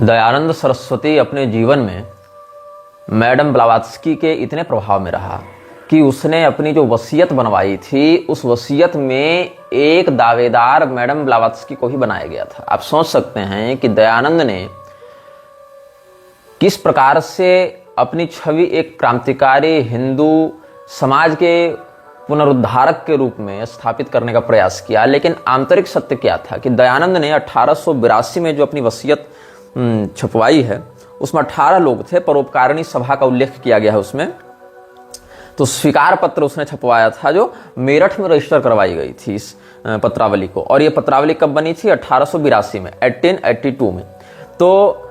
दयानंद सरस्वती अपने जीवन में मैडम ब्लावात्स्की के इतने प्रभाव में रहा कि उसने अपनी जो वसीयत बनवाई थी उस वसीयत में एक दावेदार मैडम ब्लावात्स्की को ही बनाया गया था। आप सोच सकते हैं कि दयानंद ने किस प्रकार से अपनी छवि एक क्रांतिकारी हिंदू समाज के पुनरुद्धारक के रूप में स्थापित करने का प्रयास किया। लेकिन आंतरिक सत्य क्या था कि दयानंद ने 1882 में जो अपनी वसीयत छपवाई है उसमें 18 लोग थे। परोपकारिणी सभा का उल्लेख किया गया है उसमें। तो स्वीकार पत्र उसने छपवाया था जो मेरठ में रजिस्टर करवाई गई थी इस पत्रावली को। और ये पत्रावली कब बनी थी? 1882 में, 1882 में। तो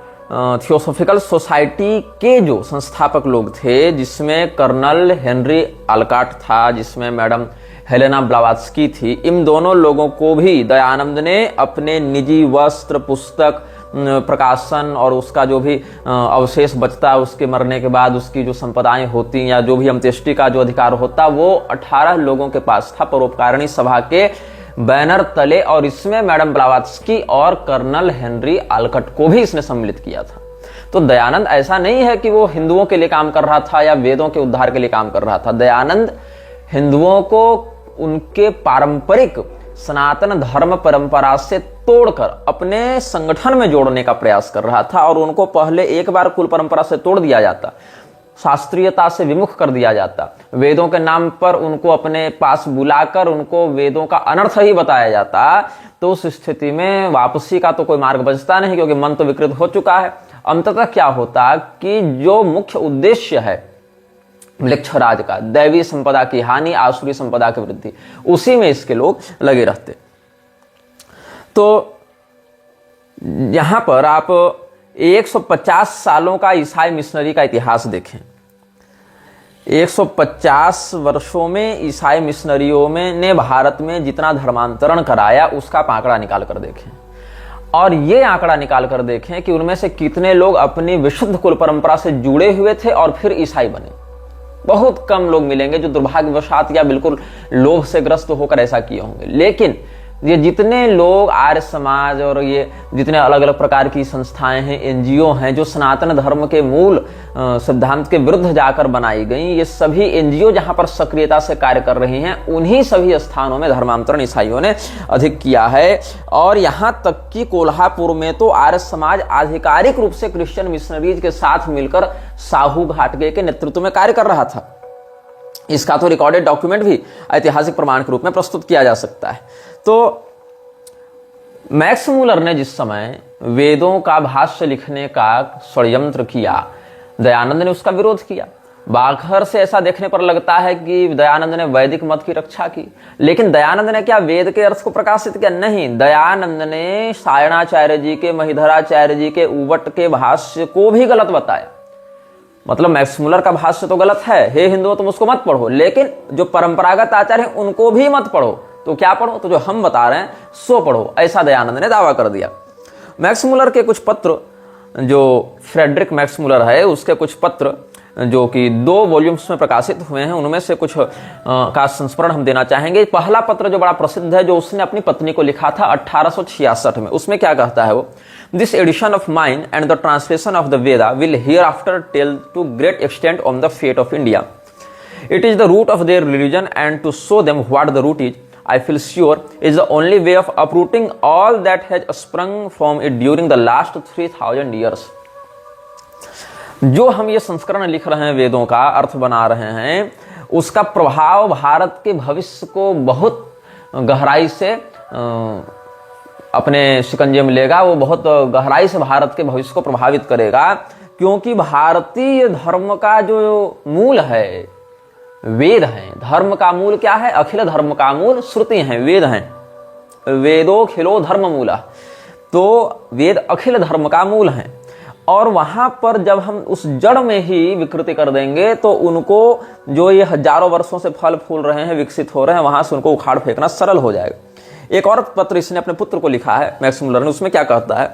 थियोसॉफिकल सोसाइटी के जो संस्थापक लोग थे, जिसमें कर्नल हेनरी आलकाट था, जिसमें मैडम हेलेना ब्लावात्स्की थी, इन दोनों लोगों को भी दयानंद ने अपने निजी वस्त्र, पुस्तक, प्रकाशन और उसका जो भी अवशेष बचता उसके मरने के बाद उसकी जो संपदाएं होती या जो भी अंत्येष्टि का जो अधिकार होता वो 18 लोगों के पास था परोपकारिणी सभा के बैनर तले। और इसमें मैडम ब्लावात्स्की और कर्नल हेनरी आलकट को भी इसने सम्मिलित किया था। तो दयानंद ऐसा नहीं है कि वो हिंदुओं के लिए काम कर रहा था या वेदों के उद्धार के लिए काम कर रहा था। दयानंद हिंदुओं को उनके पारंपरिक सनातन धर्म परंपरा से तोड़कर अपने संगठन में जोड़ने का प्रयास कर रहा था। और उनको पहले एक बार कुल परंपरा से तोड़ दिया जाता, शास्त्रीयता से विमुख कर दिया जाता, वेदों के नाम पर उनको अपने पास बुलाकर उनको वेदों का अनर्थ ही बताया जाता, तो उस स्थिति में वापसी का तो कोई मार्ग बचता नहीं, क्योंकि मन तो विकृत हो चुका है। अंततः क्या होता कि जो मुख्य उद्देश्य है म्लेच्छराज का, दैवी संपदा की हानि, आसुरी संपदा की वृद्धि, उसी में इसके लोग लगे रहते। तो यहां पर आप 150 सालों का ईसाई मिशनरी का इतिहास देखें। 150 वर्षों में ईसाई मिशनरियों में ने भारत में जितना धर्मांतरण कराया उसका आंकड़ा निकाल कर देखें। और ये आंकड़ा निकाल कर देखें कि उनमें से कितने लोग अपनी विशुद्ध कुल परंपरा से जुड़े हुए थे और फिर ईसाई बने। बहुत कम लोग मिलेंगे जो दुर्भाग्यवशात या बिल्कुल लोभ से ग्रस्त होकर ऐसा किए होंगे। लेकिन ये जितने लोग आर्य समाज और ये जितने अलग अलग प्रकार की संस्थाएं हैं, एनजीओ हैं, जो सनातन धर्म के मूल सिद्धांत के विरुद्ध जाकर बनाई गई, ये सभी एनजीओ जहां पर सक्रियता से कार्य कर रही हैं, उन्हीं सभी स्थानों में धर्मांतरण ईसाइयों ने अधिक किया है। और यहां तक कि कोल्हापुर में तो आर्य समाज आधिकारिक रूप से क्रिश्चियन मिशनरीज के साथ मिलकर साहू घाटगे के नेतृत्व में कार्य कर रहा था। इसका तो रिकॉर्डेड डॉक्यूमेंट भी ऐतिहासिक प्रमाण के रूप में प्रस्तुत किया जा सकता है। तो मैक्स मूलर ने जिस समय वेदों का भाष्य लिखने का षड्यंत्र किया, दयानंद ने उसका विरोध किया। बाहर से ऐसा देखने पर लगता है कि दयानंद ने वैदिक मत की रक्षा की, लेकिन दयानंद ने क्या वेद के अर्थ को प्रकाशित किया? नहीं। दयानंद ने सायणाचार्य जी के, महिधराचार्य जी के उवट के भाष्य को भी गलत बताया। मतलब मैक्स मूलर का भाष्य तो गलत है, हे हिंदुओं तुम उसको मत पढ़ो, लेकिन जो परंपरागत आचार्य हैं उनको भी मत पढ़ो। तो क्या पढ़ो? तो जो हम बता रहे हैं सो पढ़ो, ऐसा दयानंद ने दावा कर दिया। मैक्स मूलर के कुछ पत्र, जो फ्रेडरिक मैक्स मूलर है उसके कुछ पत्र जो कि 2 वॉल्यूम्स में प्रकाशित हुए हैं, उनमें से कुछ का संस्मरण हम देना चाहेंगे। पहला पत्र जो बड़ा प्रसिद्ध है, जो उसने अपनी पत्नी को लिखा था 1866 में, उसमें क्या कहता है वो? This edition of mine and the translation of the Veda will hereafter tell to great extent on the fate of India. It is the root of their religion, and to show them what the root is, I feel sure, is the only way of uprooting all that has sprung from it during the last 3000 years. जो हम ये संस्करण लिख रहे हैं, वेदों का अर्थ बना रहे हैं, उसका प्रभाव भारत के भविष्य को बहुत गहराई से अपने शिकंजे में लेगा। वो बहुत गहराई से भारत के भविष्य को प्रभावित करेगा, क्योंकि भारतीय धर्म का जो मूल है वेद हैं। धर्म का मूल क्या है? अखिल धर्म का मूल श्रुति हैं, वेद हैं। वेदो खिलो धर्म मूला। तो वेद अखिल धर्म का मूल हैं। और वहां पर जब हम उस जड़ में ही विकृति कर देंगे तो उनको, जो ये हजारों वर्षों से फल फूल रहे हैं, विकसित हो रहे हैं, वहां से उनको उखाड़ फेंकना सरल हो जाएगा। एक और पत्र इसने अपने पुत्र को लिखा है मैक्स मूलर ने, उसमें क्या कहता है?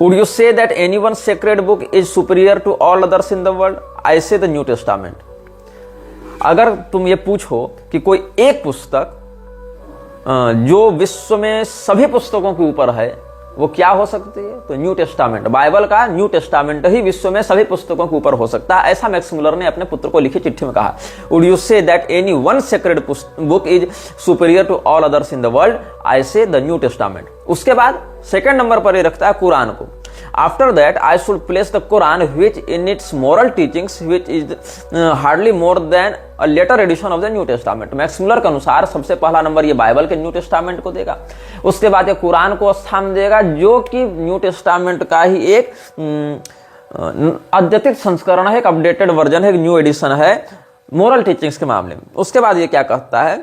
Would you say that anyone's sacred book is superior to all others in the world? I say the New Testament. अगर तुम ये पूछो कि कोई एक पुस्तक जो विश्व में सभी पुस्तकों के ऊपर है, वो क्या हो सकती है? तो न्यू टेस्टामेंट, बाइबल का न्यू टेस्टामेंट ही विश्व में सभी पुस्तकों के ऊपर हो सकता है, ऐसा मैक्स मुलर ने अपने पुत्र को लिखी चिट्ठी में कहा। Would you say that any one sacred book is superior to all others in the world? I say the new testament. उसके बाद सेकंड नंबर पर ये रखता है कुरान को। After that, I should place the Quran, which in its moral teachings, which is hardly more than a later edition of the New Testament. Max Muller के अनुसार सबसे पहला नंबर ये बाइबल के न्यू टेस्टामेंट को देगा, उसके बाद ये कुरान को स्थान देगा, जो कि न्यू टेस्टामेंट का ही एक अद्यतित संस्करण है, एक अपडेटेड वर्जन है, एक न्यू एडिशन है मोरल टीचिंग्स के मामले में। उसके बाद ये क्या कहता है,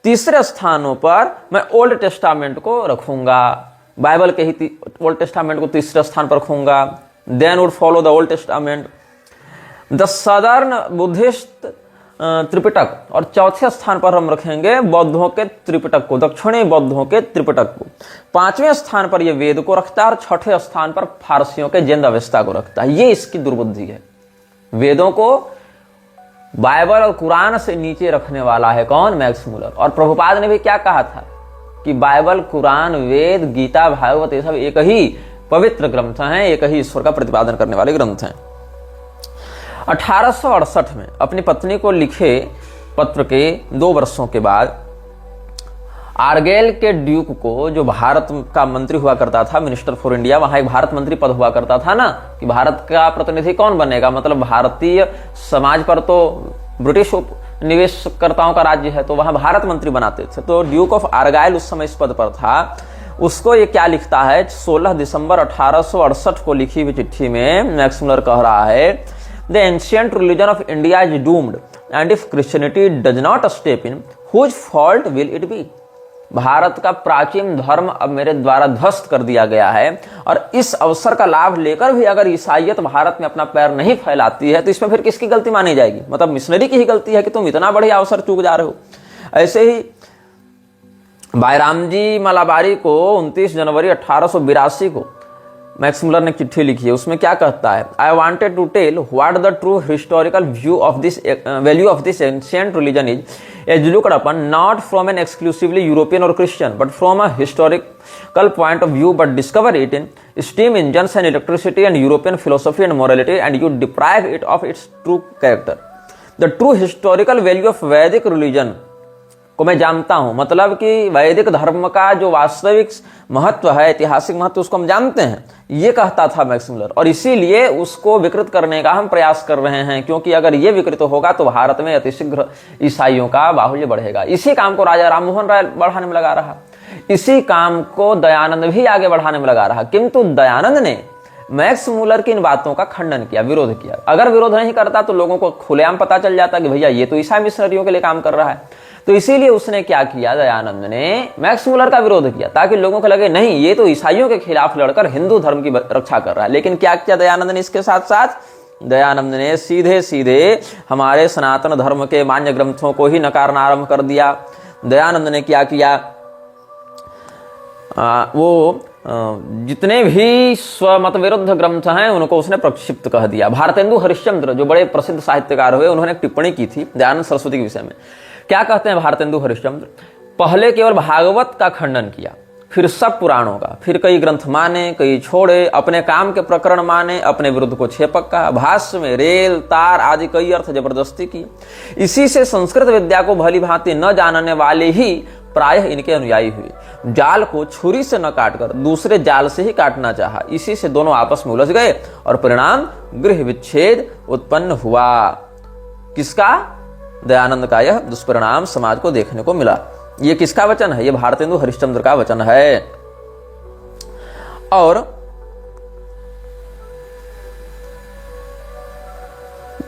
तीसरे स्थानों पर मैं ओल्ड टेस्टामेंट को रखूंगा, बाइबल के ही ओल्ड टेस्टामेंट को तीसरे स्थान पर रखूंगा। Then would follow the Old Testament, the southern Buddhist Tripitaka, और चौथे स्थान पर हम रखेंगे बौद्धों के त्रिपिटक को, दक्षिणी बौद्धों के त्रिपिटक को। पांचवें स्थान पर यह वेद को रखता है और छठे स्थान पर फारसियों के जैन अवेस्ता को रखता है। ये इसकी दुर्बुद्धि है। वेदों को बाइबल और कुरान से नीचे रखने वाला है कौन? Max Muller. और प्रभुपाद ने भी क्या कहा था कि बाइबल, कुरान, वेद, गीता, भागवत ये सब एक ही पवित्र ग्रंथ हैं, एक ही ईश्वर का प्रतिपादन करने वाले ग्रंथ हैं। 1868 में अपनी पत्नी को लिखे पत्र के 2 वर्षों के बाद आर्गेल के ड्यूक को, जो भारत का मंत्री हुआ करता था, मिनिस्टर फॉर इंडिया, वहां एक भारत मंत्री पद हुआ करता था ना, कि भारत का प्रतिनिधि कौन बनेगा, मतलब भारतीय समाज पर तो ब्रिटिश निवेशकर्ताओं का राज्य है, तो वहां भारत मंत्री बनाते थे। तो ड्यूक ऑफ आर्गाइल उस समय इस पद पर था। उसको ये क्या लिखता है, 16 दिसंबर 1868 को लिखी हुई चिट्ठी में मैक्स मुलर कह रहा है, the ancient religion of India is doomed and if Christianity does not step in, whose fault will it be? Bharat का प्राचीन धर्म अब मेरे द्वारा ध्वस्त कर दिया गया है, और इस अवसर का लाभ लेकर भी अगर ईसाइयत भारत में अपना पैर नहीं फैलाती है, तो इसमें फिर किसकी गलती मानी जाएगी? मतलब मिशनरी की ही गलती है कि तुम इतना बढ़िया अवसर चूक जा रहे हो। ऐसे ही बायरामजी मलाबारी को 29 जनवरी 1882 को मैक्स मुलर ने चिट्ठी लिखी है। उसमें क्या कहता है, I wanted to tell what the true historical view of this value of this ancient religion is as looked upon not from an exclusively European or Christian, but from a historical point of view, but discover it in steam engines and electricity and European philosophy and morality, and you deprive it of its true character. The true historical value of Vedic religion को मैं जानता हूं, मतलब कि वैदिक धर्म का जो वास्तविक महत्व है, ऐतिहासिक महत्व, उसको हम जानते हैं, ये कहता था मैक्स मुलर। और इसीलिए उसको विकृत करने का हम प्रयास कर रहे हैं, क्योंकि अगर ये विकृत होगा तो भारत में अतिशीघ्र ईसाइयों का बाहुल्य बढ़ेगा। इसी काम को राजा राम मोहन राय बढ़ाने में लगा रहा, इसी काम को दयानंद भी आगे बढ़ाने में लगा रहा, किंतु दयानंद ने मैक्स मुलर की इन बातों का खंडन किया, विरोध किया। अगर विरोध नहीं करता तो लोगों को खुलेआम पता चल जाता कि भैया ये तो ईसाई मिशनरियों के लिए काम कर रहा है। तो इसीलिए उसने क्या किया, दयानंद ने मैक्स मुलर का विरोध किया, ताकि लोगों को लगे नहीं ये तो ईसाइयों के खिलाफ लड़कर हिंदू धर्म की रक्षा कर रहा है। लेकिन क्या किया दयानंद ने इसके साथ साथ, दयानंद ने सीधे सीधे हमारे सनातन धर्म के मान्य ग्रंथों को ही नकारना आरंभ कर दिया। दयानंद ने क्या किया, वो जितने भी स्वमत विरुद्ध ग्रंथ हैं उनको उसने प्रक्षिप्त कह दिया। भारतेंदु हरिश्चंद्र जो बड़े प्रसिद्ध साहित्यकार हुए, उन्होंने एक टिप्पणी की थी दयानंद सरस्वती के विषय में। क्या कहते हैं भारतेंदु हरिश्चंद्र, पहले केवल भागवत का खंडन किया, फिर सब पुराणों का, फिर कई ग्रंथ माने कई छोड़े, अपने काम के प्रकरण माने, अपने विरुद्ध को छेपक कहा, भाष्य में रेल तार आदि कई अर्थ जबरदस्ती की। इसी से संस्कृत विद्या को भली भांति न जानने वाले ही प्रायः इनके अनुयायी हुए। जाल को छुरी से न काटकर दूसरे जाल से ही काटना चाहा, इसी से दोनों आपस में उलझ गए और परिणाम गृह विच्छेद उत्पन्न हुआ। किसका? दयानंद का यह दुष्परिणाम समाज को देखने को मिला। ये किसका वचन है? ये भारतेंदु हरिश्चंद्र का वचन है। और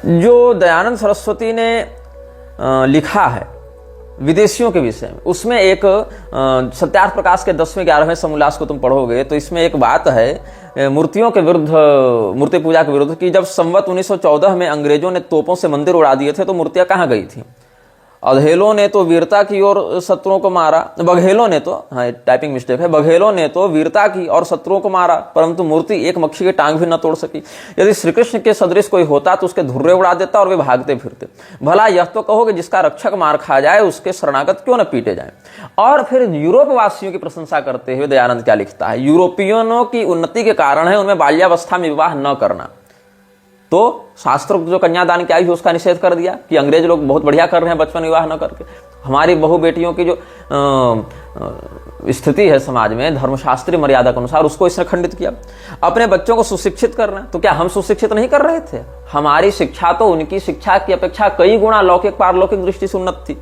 जो दयानंद सरस्वती ने लिखा है विदेशियों के विषय में, उसमें एक सत्यार्थ प्रकाश के 10वें 11वें समोल्लास को तुम पढ़ोगे तो इसमें एक बात है मूर्तियों के विरुद्ध, मूर्ति पूजा के विरुद्ध, कि जब संवत 1914 में अंग्रेजों ने तोपों से मंदिर उड़ा दिए थे तो मूर्तियां कहाँ गई थी? अधेलों ने तो वीरता की और शत्रुओं को मारा, बघेलों ने तो, हाँ टाइपिंग मिस्टेक है, बघेलों ने तो वीरता की और शत्रुओं को मारा, परंतु मूर्ति एक मक्षी की टांग भी न तोड़ सकी। यदि श्री कृष्ण के सदृश कोई होता तो उसके धुर्रे उड़ा देता और वे भागते फिरते। भला यह तो कहो कि जिसका रक्षक मार खा जाए उसके शरणागत क्यों न पीटे जाए। और फिर यूरोप वासियों की प्रशंसा करते हुए दयानंद क्या लिखता है, यूरोपियनों की उन्नति के कारण है उनमें बाल्यावस्था में विवाह न करना। तो शास्त्र जो कन्यादान की आई है उसका निषेध कर दिया कि अंग्रेज लोग बहुत बढ़िया कर रहे हैं बचपन विवाह न करके। हमारी बहु बेटियों की जो स्थिति है समाज में धर्मशास्त्रीय मर्यादा के अनुसार, उसको इसने खंडित किया। अपने बच्चों को सुशिक्षित करना, तो क्या हम सुशिक्षित नहीं कर रहे थे? हमारी शिक्षा तो उनकी शिक्षा की अपेक्षा कई गुना लौकिक पारलौकिक दृष्टि से उन्नत थी।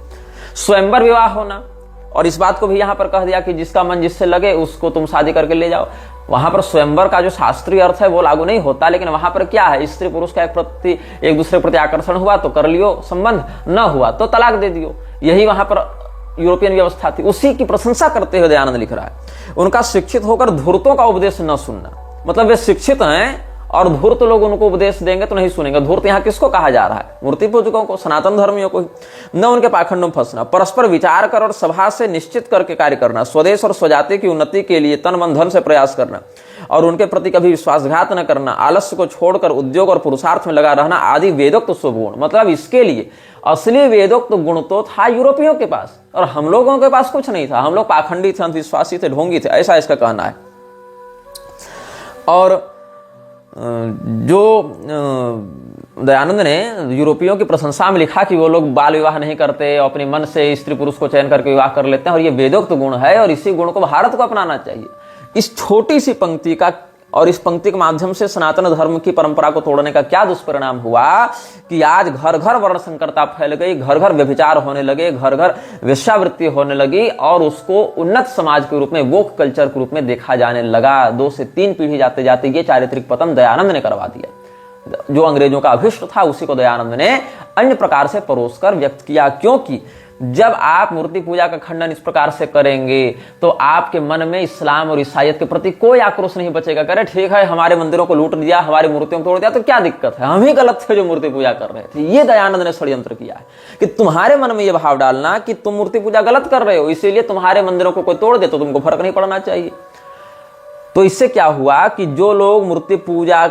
स्वयंवर विवाह होना, और इस बात को भी यहां पर कह दिया कि जिसका मन जिससे लगे उसको तुम शादी करके ले जाओ। वहां पर स्वयंवर का जो शास्त्रीय अर्थ है वो लागू नहीं होता, लेकिन वहां पर क्या है, स्त्री पुरुष का एक दूसरे प्रति आकर्षण हुआ तो कर लियो संबंध, न हुआ तो तलाक दे दियो। यही वहां पर यूरोपियन व्यवस्था थी। उसी की प्रशंसा करते हुए दयानंद लिख रहा है, उनका शिक्षित होकर धूर्तों का उपदेश न सुनना। मतलब वे शिक्षित हैं और धूर्त लोग उनको उपदेश देंगे तो नहीं सुनेंगे। धूर्त यहाँ किसको कहा जा रहा है? मूर्ति पूजकों को, सनातन धर्मियों को। न उनके पाखंडों में फंसना, परस्पर विचार कर और सभा से निश्चित करके कार्य करना, स्वदेश और स्वजाति की उन्नति के लिए तन मन धन से प्रयास करना और उनके प्रति कभी विश्वासघात न करना, आलस्य को छोड़कर उद्योग और पुरुषार्थ में लगा रहना आदि वेदोक्त शुभ गुण। मतलब इसके लिए असली वेदोक्त गुण तो था यूरोपियों के पास और हम लोगों के पास कुछ नहीं था। हम लोग पाखंडी थे, अंधविश्वासी थे, ढोंगी थे, ऐसा इसका कहना है। और जो दयानंद ने यूरोपियों की प्रशंसा में लिखा कि वो लोग बाल विवाह नहीं करते, अपने मन से स्त्री पुरुष को चयन करके विवाह कर लेते हैं और ये वेदोक्त गुण है और इसी गुण को भारत को अपनाना चाहिए। इस छोटी सी पंक्ति का और इस पंक्ति के माध्यम से सनातन धर्म की परंपरा को तोड़ने का क्या दुष्परिणाम हुआ कि आज घर घर वर्ण संकरता फैल गई, घर घर व्यभिचार होने लगे, घर घर वेश्यावृत्ति होने लगी और उसको उन्नत समाज के रूप में, वोक कल्चर के रूप में देखा जाने लगा। 2 से 3 पीढ़ी जाते जाते ये चारित्रिक पतन दयानंद ने करवा दिया। जो अंग्रेजों का अभिष्ट था उसी को दयानंद ने अन्य प्रकार से परोसकर व्यक्त किया। क्योंकि जब आप मूर्ति पूजा का खंडन इस प्रकार से करेंगे तो आपके मन में इस्लाम और ईसाईयत के प्रति कोई आक्रोश नहीं बचेगा। करे ठीक है, हमारे मंदिरों को लूट दिया, हमारी मूर्तियों को तोड़ दिया, तो क्या दिक्कत है, हम ही गलत थे जो मूर्ति पूजा कर रहे थे। ये दयानंद ने षड्यंत्र किया है कि तुम्हारे मन में यह भाव डालना कि तुम मूर्ति पूजा गलत कर रहे हो, इसीलिए तुम्हारे मंदिरों को कोई तोड़ दे तो तुमको फर्क नहीं पड़ना चाहिए। तो इससे क्या हुआ कि जो लोग मूर्ति पूजा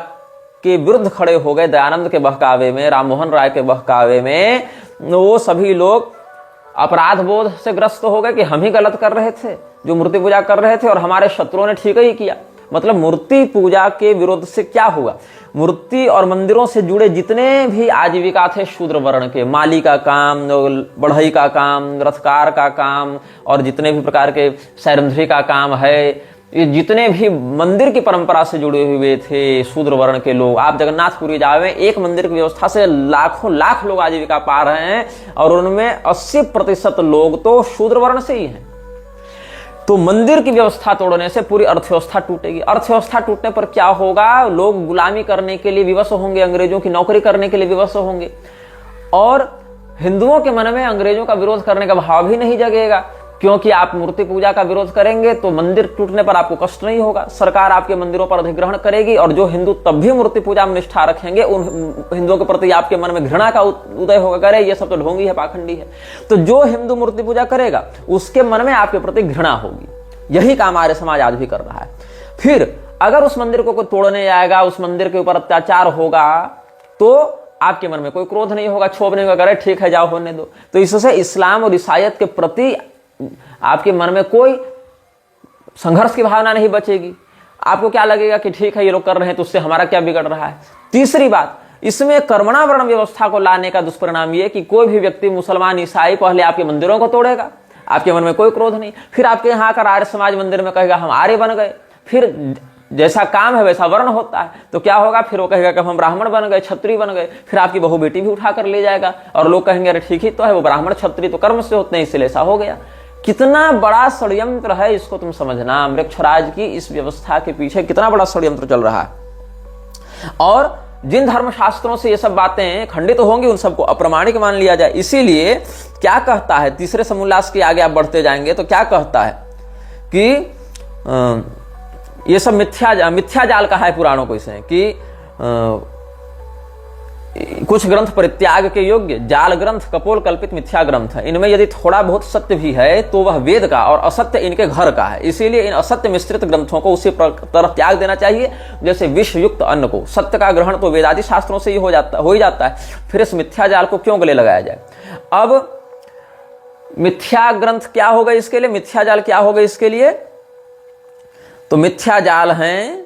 के विरुद्ध खड़े हो गए दयानंद के बहकावे में, राम मोहन राय के बहकावे में, वो सभी लोग अपराध बोध से ग्रस्त हो गए कि हम ही गलत कर रहे थे जो मूर्ति पूजा कर रहे थे और हमारे शत्रुओं ने ठीक ही किया। मतलब मूर्ति पूजा के विरोध से क्या हुआ, मूर्ति और मंदिरों से जुड़े जितने भी आजीविका थे शूद्र वर्ण के, माली का काम, बढ़ई का काम, रथकार का काम और जितने भी प्रकार के सैरंध्री का काम है, ये जितने भी मंदिर की परंपरा से जुड़े हुए थे शूद्र वर्ण के लोग, आप जगन्नाथपुरी जावे, एक मंदिर की व्यवस्था से लाखों लाख लोग आजीविका पा रहे हैं और उनमें 80% लोग तो शूद्र वर्ण से ही हैं। तो मंदिर की व्यवस्था तोड़ने से पूरी अर्थव्यवस्था टूटेगी। अर्थव्यवस्था टूटने पर क्या होगा, लोग गुलामी करने के लिए विवश होंगे, अंग्रेजों की नौकरी करने के लिए विवश होंगे और हिंदुओं के मन में अंग्रेजों का विरोध करने का भाव भी नहीं जगेगा। क्योंकि आप मूर्ति पूजा का विरोध करेंगे तो मंदिर टूटने पर आपको कष्ट नहीं होगा, सरकार आपके मंदिरों पर अधिग्रहण करेगी और जो हिंदू तब भी मूर्ति पूजा में निष्ठा रखेंगे उन हिंदुओं के प्रति आपके मन में घृणा का उदय होगा, करे ये सब तो ढोंगी है, पाखंडी है। तो जो हिंदू मूर्ति पूजा करेगा उसके मन में आपके प्रति घृणा होगी। यही काम आर्य समाज आज भी कर रहा है। फिर अगर उस मंदिर को कोई तोड़ने आएगा, उस मंदिर के ऊपर अत्याचार होगा तो आपके मन में कोई क्रोध नहीं होगा, क्षोभ नहीं होगा, करे ठीक है जाओ होने दो। तो इससे इस्लाम और ईसाईयत के प्रति आपके मन में कोई संघर्ष की भावना नहीं बचेगी। आपको क्या लगेगा कि ठीक है ये लोग कर रहे हैं तो उससे हमारा क्या बिगड़ रहा है। तीसरी बात, इसमें कर्मणा वर्ण व्यवस्था को लाने का दुष्परिणाम ये कि कोई भी व्यक्ति मुसलमान ईसाई पहले आपके मंदिरों को तोड़ेगा, आपके मन में कोई क्रोध नहीं, फिर आपके यहाँ आकर आर्य समाज मंदिर में कहेगा हम आर्य बन गए, फिर जैसा काम है वैसा वर्ण होता है तो क्या होगा, फिर वो कहेगा कि हम ब्राह्मण बन गए, क्षत्रिय बन गए, फिर आपकी बहु बेटी भी उठाकर ले जाएगा और लोग कहेंगे अरे ठीक ही तो है, वो ब्राह्मण क्षत्रिय तो कर्म से होते हैं इसलिए ऐसा हो गया। कितना बड़ा षड्यंत्र है इसको तुम समझना, वृक्षराज की इस व्यवस्था के पीछे कितना बड़ा षड्यंत्र चल रहा है। और जिन धर्मशास्त्रों से ये सब बातें खंडित होंगी उन सबको अप्रमाणिक मान लिया जाए। इसीलिए क्या कहता है, तीसरे समोल्लास के आगे आप बढ़ते जाएंगे तो क्या कहता है कि ये सब मिथ्या जाल कहा है पुराणों को इसने कि कुछ ग्रंथ परित्याग के योग्य जाल ग्रंथ, कपोल कल्पित मिथ्या ग्रंथ है। इनमें यदि थोड़ा बहुत सत्य भी है तो वह वेद का और असत्य इनके घर का है। इसीलिए इन असत्य मिश्रित ग्रंथों को उसी तरफ त्याग देना चाहिए जैसे विष युक्त अन्न को। सत्य का ग्रहण तो वेदादि शास्त्रों से ही हो ही जाता है, फिर इस मिथ्या जाल को क्यों गले लगाया जाए। अब मिथ्या ग्रंथ क्या होगा इसके लिए, मिथ्या जाल क्या होगा इसके लिए, तो मिथ्या जाल हैं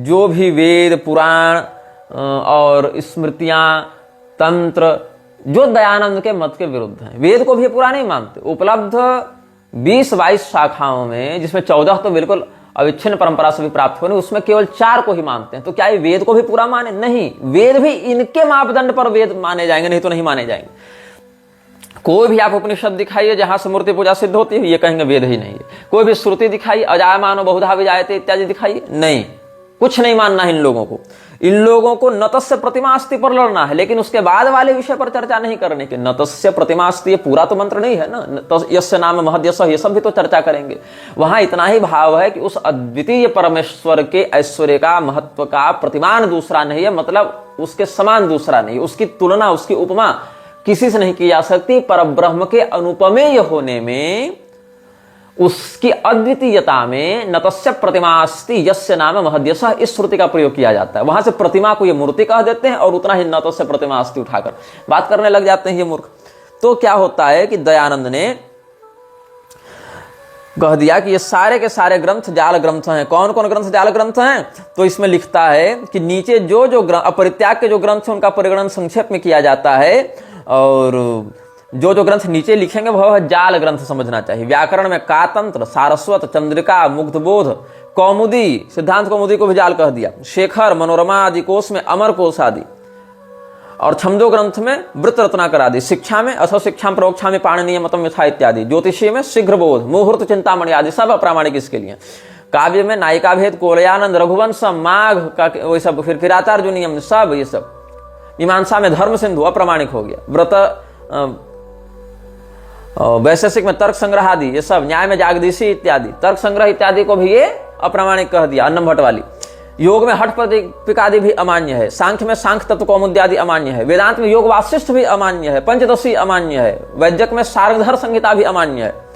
जो भी वेद पुराण और स्मृतियां तंत्र जो दयानंद के मत के विरुद्ध हैं। वेद को भी पूरा नहीं मानते। उपलब्ध 20-22 शाखाओं में, जिसमें 14 तो बिल्कुल अविच्छिन्न परंपरा से भी प्राप्त होने, उसमें केवल 4 को ही मानते हैं। तो क्या ये वेद को भी पूरा माने? नहीं, वेद भी इनके मापदंड पर वेद माने जाएंगे, नहीं तो नहीं माने जाएंगे। कोई भी आप उपनिषद दिखाइए जहां से मूर्ति पूजा सिद्ध होती है, ये कहेंगे वेद ही नहीं है। कोई भी श्रुति दिखाइए, अजायमानो बहुधा विजायते इत्यादि दिखाइए, नहीं, कुछ नहीं मानना है इन लोगों को। इन लोगों को नतस्य प्रतिमास्ति पर लड़ना है, लेकिन उसके बाद वाले विषय पर चर्चा नहीं करने के। नतस्य प्रतिमास्ति, ये पूरा तो मंत्र नहीं है ना, यस्य नाम महद्यस, ये सब भी तो चर्चा करेंगे। वहां इतना ही भाव है कि उस अद्वितीय परमेश्वर के ऐश्वर्य का, महत्व का प्रतिमान दूसरा नहीं है, मतलब उसके समान दूसरा नहीं, उसकी तुलना, उसकी उपमा किसी से नहीं की जा सकती। परब्रह्म के अनुपमेय होने में, उसकी अद्वितीयता में नतस्य प्रतिमास्ति यस्य नाम महद्यस, इस श्रुति का प्रयोग किया जाता है। वहां से प्रतिमा को ये मूर्ति कह देते हैं और उतना ही नतस्य प्रतिमास्ति उठाकर बात करने लग जाते हैं ये मूर्ख। तो क्या होता है कि दयानंद ने कह दिया कि ये सारे के सारे ग्रंथ जाल ग्रंथ हैं। कौन कौन ग्रंथ जाल ग्रंथ हैं? तो इसमें लिखता है कि नीचे जो जो अपरित्याग के जो ग्रंथ हैं उनका परिगणन संक्षेप में किया जाता है, और जो जो ग्रंथ नीचे लिखेंगे वह जाल ग्रंथ समझना चाहिए। व्याकरण में कातंत्र, सारस्वत, चंद्रिका, मुग्धबोध, कौमुदी, सिद्धांत कौमुदी को भी जाल कह दिया, शेखर, मनोरमा आदि कोश में अमर कोश आदि, और छंदो ग्रंथ में वृत्त रत्नाकर आदि, शिक्षा में असो शिक्षा प्रोक्षा में पाणनीय मतम यथा इत्यादि, ज्योतिषी में शीघ्र बोध, मुहूर्त चिंतामणि आदि सब अप्रामाणिक इसके लिए। काव्य में नायिका भेद, कोलयानंद, रघुवंश, माघ का वही सब, फिर किरातार्जुन जो नियम सब ये सब। मीमांसा में धर्म सिंधु अप्रामाणिक हो गया। व्रत वैशेषिक में तर्क संग्रह आदि ये सब, न्याय में जागदीशी इत्यादि, तर्क संग्रह इत्यादि को भी ये अप्रामाणिक कह दिया, अन्नम भट्ट वाली। योग में हठ प्रतिपिकादि भी अमान्य है। सांख्य में सांख्य तत्व कौमुद्यादि अमान्य है। वेदांत में योग वासिष्ठ भी अमान्य है। पंचदशी अमान्य है। वैद्यक में सारंगधर संहिता भी अमान्य है।